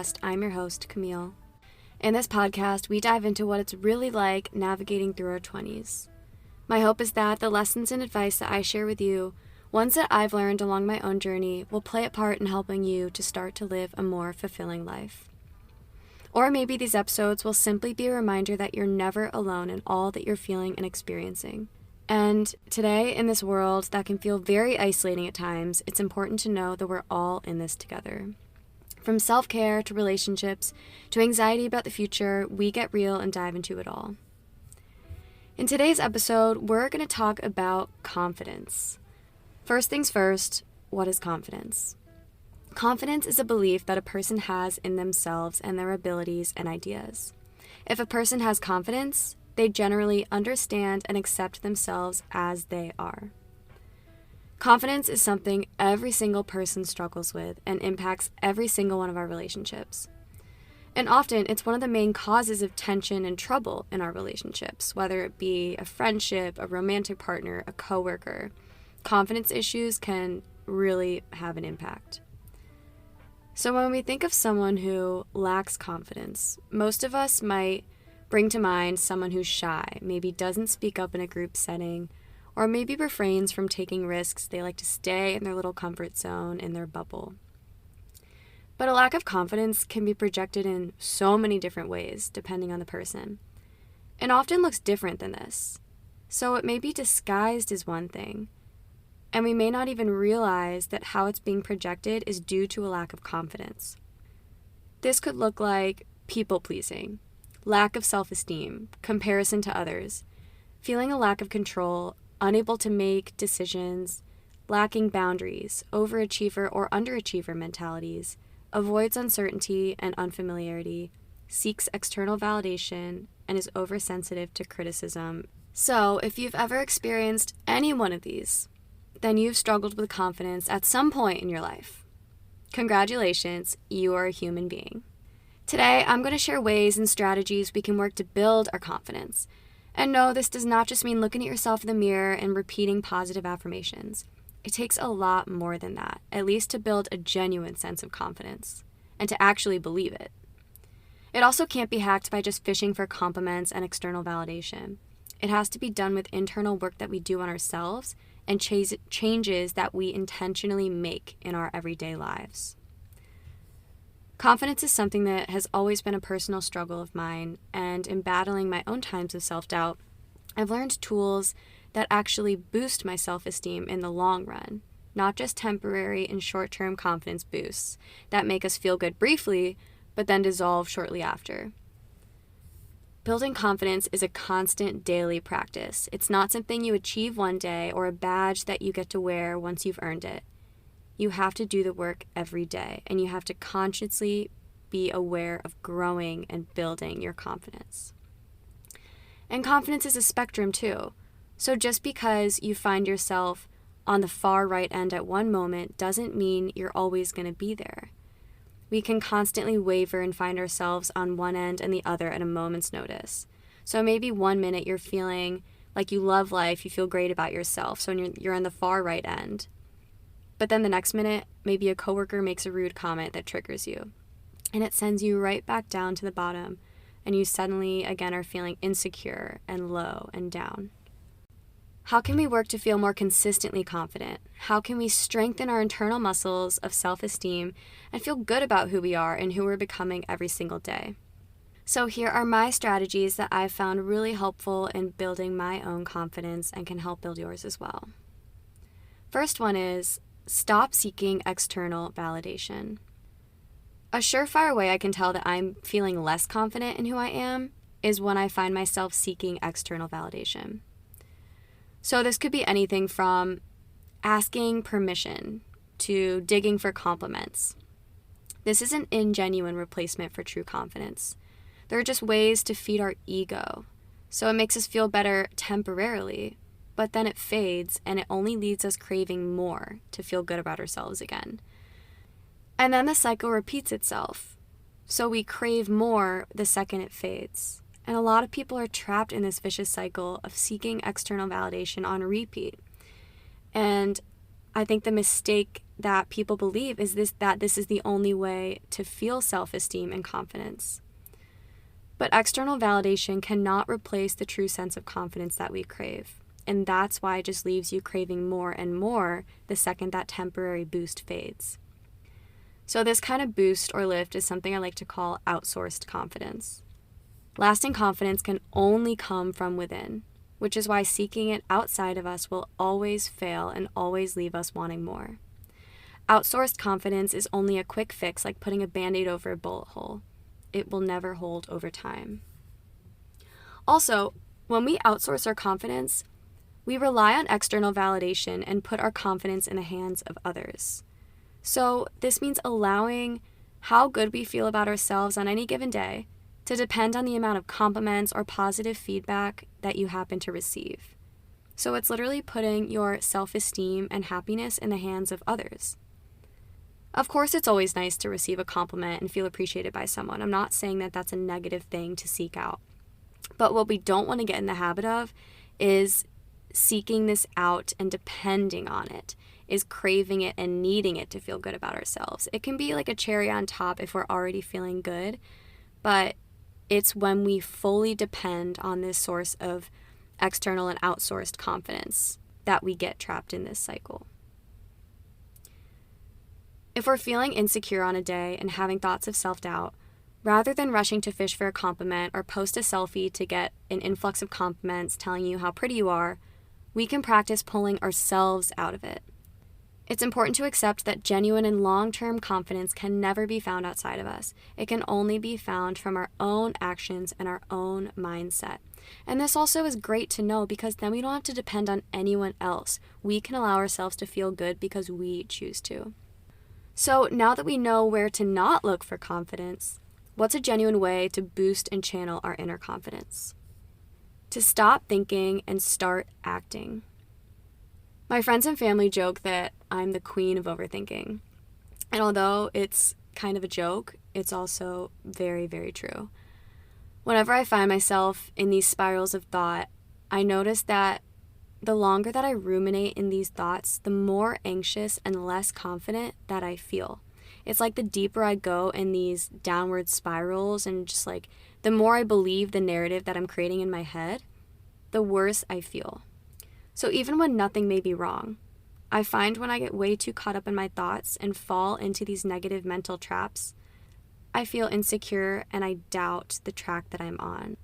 podcast. I'm your host, Camille. In this podcast, we dive into what it's really like navigating through our 20s. My hope is that the lessons and advice that I share with you, ones that I've learned along my own journey, will play a part in helping you to start to live a more fulfilling life. Or maybe these episodes will simply be a reminder that you're never alone in all that you're feeling and experiencing. And today, in this world that can feel very isolating at times, it's important to know that we're all in this together. From self-care to relationships to anxiety about the future, we get real and dive into it all. In today's episode, we're going to talk about confidence. First things first, what is confidence? Confidence is a belief that a person has in themselves and their abilities and ideas. If a person has confidence, they generally understand and accept themselves as they are. Confidence is something every single person struggles with and impacts every single one of our relationships. And often, it's one of the main causes of tension and trouble in our relationships, whether it be a friendship, a romantic partner, a coworker. Confidence issues can really have an impact. So when we think of someone who lacks confidence, most of us might bring to mind someone who's shy, maybe doesn't speak up in a group setting, or maybe refrains from taking risks. They like to stay in their little comfort zone, in their bubble. But a lack of confidence can be projected in so many different ways, depending on the person. It often looks different than this. So it may be disguised as one thing, and we may not even realize that how it's being projected is due to a lack of confidence. This could look like people-pleasing, lack of self-esteem, comparison to others, feeling a lack of control, unable to make decisions, lacking boundaries, overachiever or underachiever mentalities, avoids uncertainty and unfamiliarity, seeks external validation, and is oversensitive to criticism. So, if you've ever experienced any one of these, then you've struggled with confidence at some point in your life. Congratulations, you are a human being. Today, I'm going to share ways and strategies we can work to build our confidence. And no, this does not just mean looking at yourself in the mirror and repeating positive affirmations. It takes a lot more than that, at least to build a genuine sense of confidence, and to actually believe it. It also can't be hacked by just fishing for compliments and external validation. It has to be done with internal work that we do on ourselves and changes that we intentionally make in our everyday lives. Confidence is something that has always been a personal struggle of mine, and in battling my own times of self-doubt, I've learned tools that actually boost my self-esteem in the long run, not just temporary and short-term confidence boosts that make us feel good briefly, but then dissolve shortly after. Building confidence is a constant daily practice. It's not something you achieve one day or a badge that you get to wear once you've earned it. You have to do the work every day, and you have to consciously be aware of growing and building your confidence. And confidence is a spectrum too. So just because you find yourself on the far right end at one moment doesn't mean you're always going to be there. We can constantly waver and find ourselves on one end and the other at a moment's notice. So maybe 1 minute you're feeling like you love life, you feel great about yourself, so you're on the far right end. But then the next minute, maybe a coworker makes a rude comment that triggers you, and it sends you right back down to the bottom, and you suddenly again are feeling insecure and low and down. How can we work to feel more consistently confident? How can we strengthen our internal muscles of self-esteem and feel good about who we are and who we're becoming every single day? So here are my strategies that I've found really helpful in building my own confidence and can help build yours as well. First one is stop seeking external validation. A surefire way I can tell that I'm feeling less confident in who I am is when I find myself seeking external validation. So this could be anything from asking permission to digging for compliments. This is an ingenuine replacement for true confidence. There are just ways to feed our ego. So it makes us feel better temporarily, but then it fades and it only leaves us craving more to feel good about ourselves again. And then the cycle repeats itself. So we crave more the second it fades. And a lot of people are trapped in this vicious cycle of seeking external validation on repeat. And I think the mistake that people believe is that this is the only way to feel self-esteem and confidence. But external validation cannot replace the true sense of confidence that we crave. And that's why it just leaves you craving more and more the second that temporary boost fades. So this kind of boost or lift is something I like to call outsourced confidence. Lasting confidence can only come from within, which is why seeking it outside of us will always fail and always leave us wanting more. Outsourced confidence is only a quick fix, like putting a Band-Aid over a bullet hole. It will never hold over time. Also, when we outsource our confidence, we rely on external validation and put our confidence in the hands of others. So this means allowing how good we feel about ourselves on any given day to depend on the amount of compliments or positive feedback that you happen to receive. So it's literally putting your self-esteem and happiness in the hands of others. Of course, it's always nice to receive a compliment and feel appreciated by someone. I'm not saying that that's a negative thing to seek out. But what we don't want to get in the habit of is seeking this out and depending on it, is craving it and needing it to feel good about ourselves. It can be like a cherry on top if we're already feeling good, but it's when we fully depend on this source of external and outsourced confidence that we get trapped in this cycle. If we're feeling insecure on a day and having thoughts of self-doubt, rather than rushing to fish for a compliment or post a selfie to get an influx of compliments telling you how pretty you are, we can practice pulling ourselves out of it. It's important to accept that genuine and long-term confidence can never be found outside of us. It can only be found from our own actions and our own mindset. And this also is great to know because then we don't have to depend on anyone else. We can allow ourselves to feel good because we choose to. So now that we know where to not look for confidence, what's a genuine way to boost and channel our inner confidence? To stop thinking and start acting. My friends and family joke that I'm the queen of overthinking. And although it's kind of a joke, it's also very, very true. Whenever I find myself in these spirals of thought, I notice that the longer that I ruminate in these thoughts, the more anxious and less confident that I feel. It's like the deeper I go in these downward spirals and just like the more I believe the narrative that I'm creating in my head, the worse I feel. So even when nothing may be wrong, I find when I get way too caught up in my thoughts and fall into these negative mental traps, I feel insecure and I doubt the track that I'm on.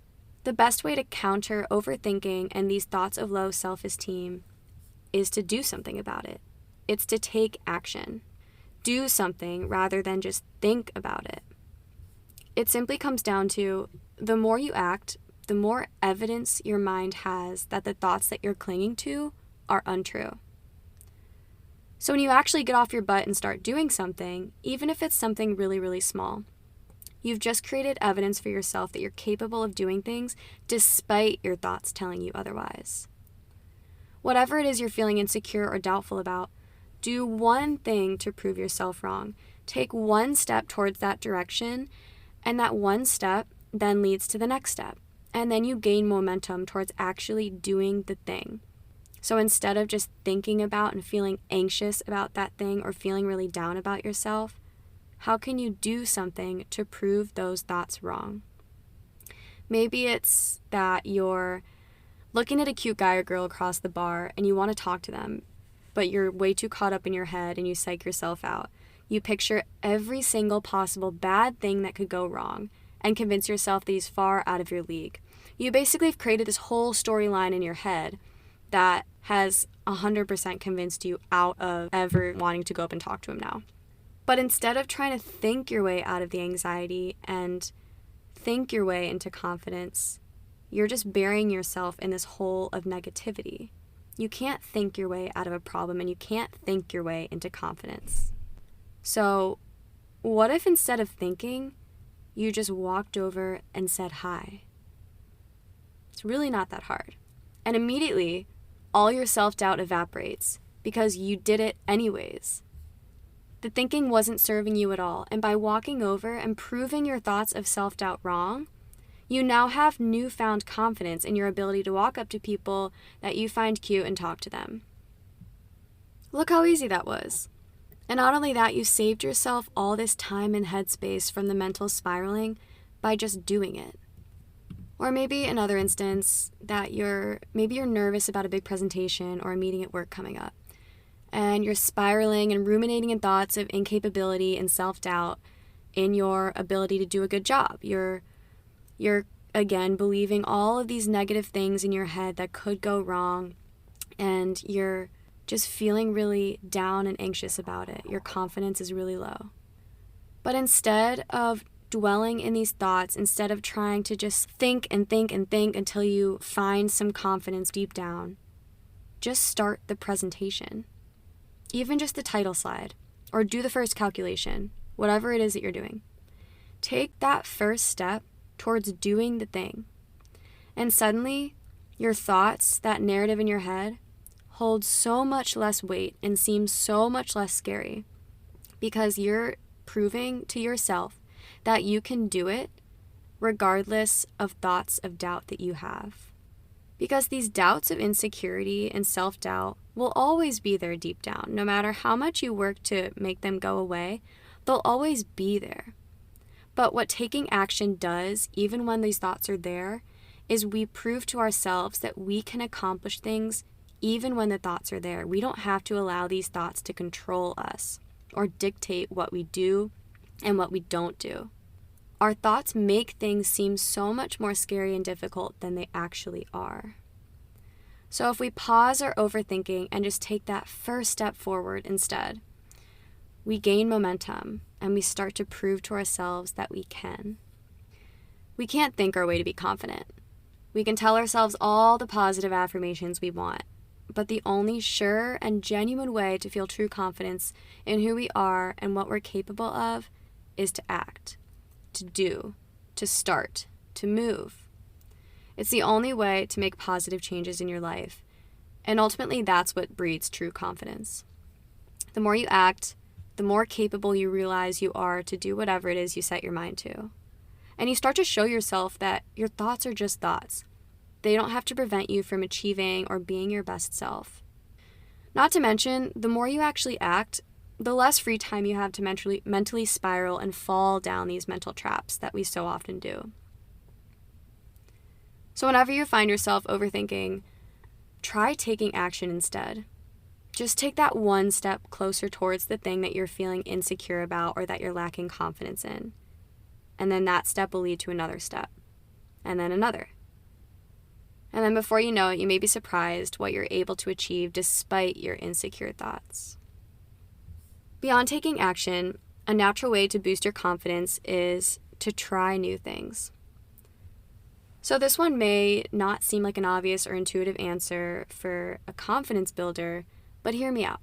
The best way to counter overthinking and these thoughts of low self-esteem is to do something about it. It's to take action. Do something rather than just think about it. It simply comes down to the more you act, the more evidence your mind has that the thoughts that you're clinging to are untrue. So when you actually get off your butt and start doing something, even if it's something really, really small, you've just created evidence for yourself that you're capable of doing things despite your thoughts telling you otherwise. Whatever it is you're feeling insecure or doubtful about, do one thing to prove yourself wrong. Take one step towards that direction, and that one step then leads to the next step. And then you gain momentum towards actually doing the thing. So instead of just thinking about and feeling anxious about that thing or feeling really down about yourself, how can you do something to prove those thoughts wrong? Maybe it's that you're looking at a cute guy or girl across the bar and you want to talk to them, but you're way too caught up in your head and you psych yourself out. You picture every single possible bad thing that could go wrong and convince yourself that he's far out of your league. You basically have created this whole storyline in your head that has 100% convinced you out of ever wanting to go up and talk to him now. But instead of trying to think your way out of the anxiety and think your way into confidence, you're just burying yourself in this hole of negativity. You can't think your way out of a problem and you can't think your way into confidence. So what if instead of thinking, you just walked over and said hi? It's really not that hard. And immediately, all your self-doubt evaporates because you did it anyways. The thinking wasn't serving you at all, and by walking over and proving your thoughts of self-doubt wrong, you now have newfound confidence in your ability to walk up to people that you find cute and talk to them. Look how easy that was. And not only that, you saved yourself all this time and headspace from the mental spiraling by just doing it. Or maybe another instance that maybe you're nervous about a big presentation or a meeting at work coming up, and you're spiraling and ruminating in thoughts of incapability and self-doubt in your ability to do a good job. You're again believing all of these negative things in your head that could go wrong, and you're just feeling really down and anxious about it. Your confidence is really low. But instead of dwelling in these thoughts, instead of trying to just think and think and think until you find some confidence deep down, just start the presentation. Even just the title slide, or do the first calculation, whatever it is that you're doing. Take that first step towards doing the thing. And suddenly, your thoughts, that narrative in your head, holds so much less weight and seems so much less scary, because you're proving to yourself that you can do it regardless of thoughts of doubt that you have. Because these doubts of insecurity and self-doubt will always be there deep down. No matter how much you work to make them go away, they'll always be there. But what taking action does, even when these thoughts are there, is we prove to ourselves that we can accomplish things even when the thoughts are there. We don't have to allow these thoughts to control us or dictate what we do and what we don't do. Our thoughts make things seem so much more scary and difficult than they actually are. So if we pause our overthinking and just take that first step forward instead, we gain momentum and we start to prove to ourselves that we can. We can't think our way to be confident. We can tell ourselves all the positive affirmations we want, but the only sure and genuine way to feel true confidence in who we are and what we're capable of is to act, to do, to start, to move. It's the only way to make positive changes in your life, and ultimately that's what breeds true confidence. The more you act, the more capable you realize you are to do whatever it is you set your mind to. And you start to show yourself that your thoughts are just thoughts. They don't have to prevent you from achieving or being your best self. Not to mention, the more you actually act, the less free time you have to mentally spiral and fall down these mental traps that we so often do. So whenever you find yourself overthinking, try taking action instead. Just take that one step closer towards the thing that you're feeling insecure about or that you're lacking confidence in. And then that step will lead to another step, and then another. And then before you know it, you may be surprised what you're able to achieve despite your insecure thoughts. Beyond taking action, a natural way to boost your confidence is to try new things. So this one may not seem like an obvious or intuitive answer for a confidence builder, but hear me out.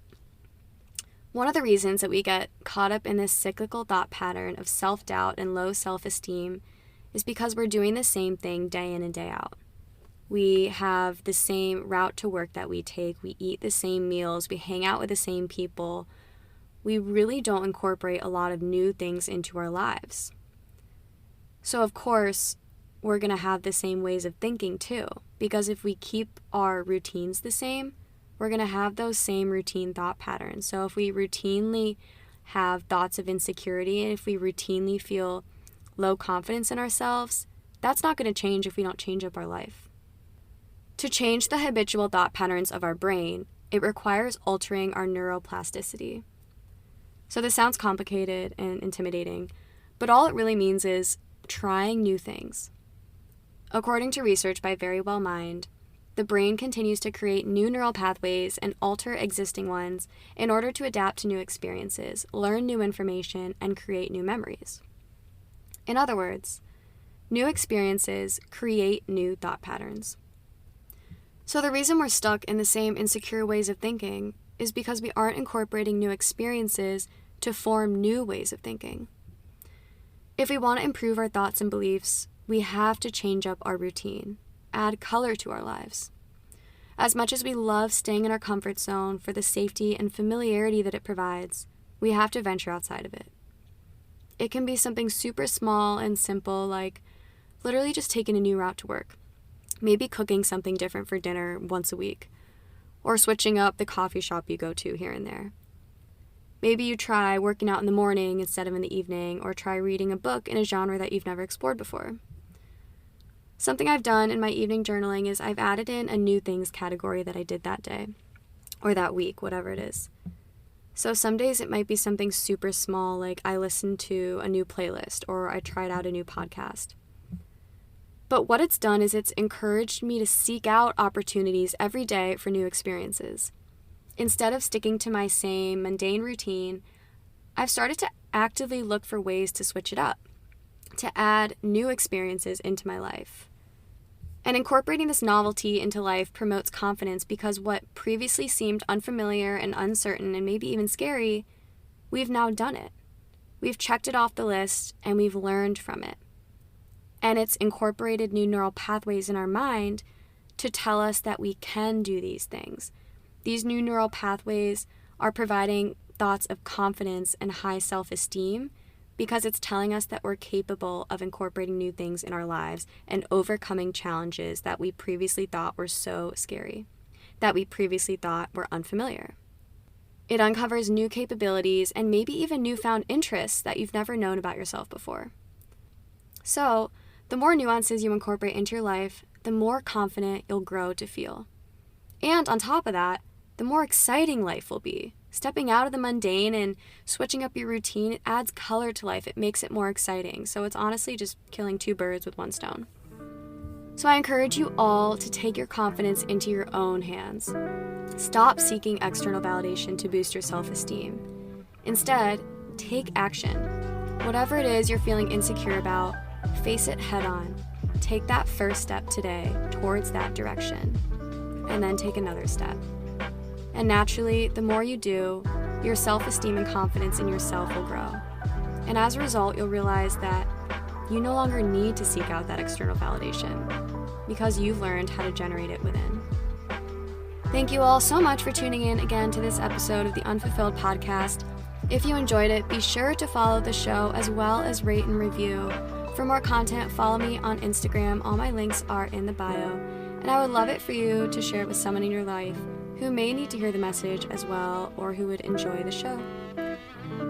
One of the reasons that we get caught up in this cyclical thought pattern of self-doubt and low self-esteem is because we're doing the same thing day in and day out. We have the same route to work that we take, we eat the same meals, we hang out with the same people. We really don't incorporate a lot of new things into our lives. So of course, we're going to have the same ways of thinking too, because if we keep our routines the same, we're going to have those same routine thought patterns. So if we routinely have thoughts of insecurity and if we routinely feel low confidence in ourselves, that's not going to change if we don't change up our life. To change the habitual thought patterns of our brain, it requires altering our neuroplasticity. So this sounds complicated and intimidating, but all it really means is trying new things. According to research by Verywell Mind, the brain continues to create new neural pathways and alter existing ones in order to adapt to new experiences, learn new information, and create new memories. In other words, new experiences create new thought patterns. So the reason we're stuck in the same insecure ways of thinking is because we aren't incorporating new experiences to form new ways of thinking. If we want to improve our thoughts and beliefs, we have to change up our routine, add color to our lives. As much as we love staying in our comfort zone for the safety and familiarity that it provides, we have to venture outside of it. It can be something super small and simple, like literally just taking a new route to work, maybe cooking something different for dinner once a week, or switching up the coffee shop you go to here and there. Maybe you try working out in the morning instead of in the evening, or try reading a book in a genre that you've never explored before. Something I've done in my evening journaling is I've added in a new things category that I did that day, or that week, whatever it is. So some days it might be something super small, like I listened to a new playlist, or I tried out a new podcast. But what it's done is it's encouraged me to seek out opportunities every day for new experiences. Instead of sticking to my same mundane routine, I've started to actively look for ways to switch it up, to add new experiences into my life. And incorporating this novelty into life promotes confidence because what previously seemed unfamiliar and uncertain and maybe even scary, we've now done it. We've checked it off the list and we've learned from it. And it's incorporated new neural pathways in our mind to tell us that we can do these things. These new neural pathways are providing thoughts of confidence and high self-esteem because it's telling us that we're capable of incorporating new things in our lives and overcoming challenges that we previously thought were so scary, that we previously thought were unfamiliar. It uncovers new capabilities and maybe even newfound interests that you've never known about yourself before. So, the more nuances you incorporate into your life, the more confident you'll grow to feel. And on top of that, the more exciting life will be. Stepping out of the mundane and switching up your routine, it adds color to life. It makes it more exciting. So it's honestly just killing two birds with one stone. So I encourage you all to take your confidence into your own hands. Stop seeking external validation to boost your self-esteem. Instead, take action. Whatever it is you're feeling insecure about, face it head on. Take that first step today towards that direction, and then take another step. And naturally, the more you do, your self-esteem and confidence in yourself will grow. And as a result, you'll realize that you no longer need to seek out that external validation because you've learned how to generate it within. Thank you all so much for tuning in again to this episode of the Unfulfilled Podcast. If you enjoyed it, be sure to follow the show as well as rate and review. For more content, follow me on Instagram. All my links are in the bio. And I would love it for you to share it with someone in your life who may need to hear the message as well, or who would enjoy the show.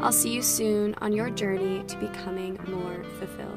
I'll see you soon on your journey to becoming more fulfilled.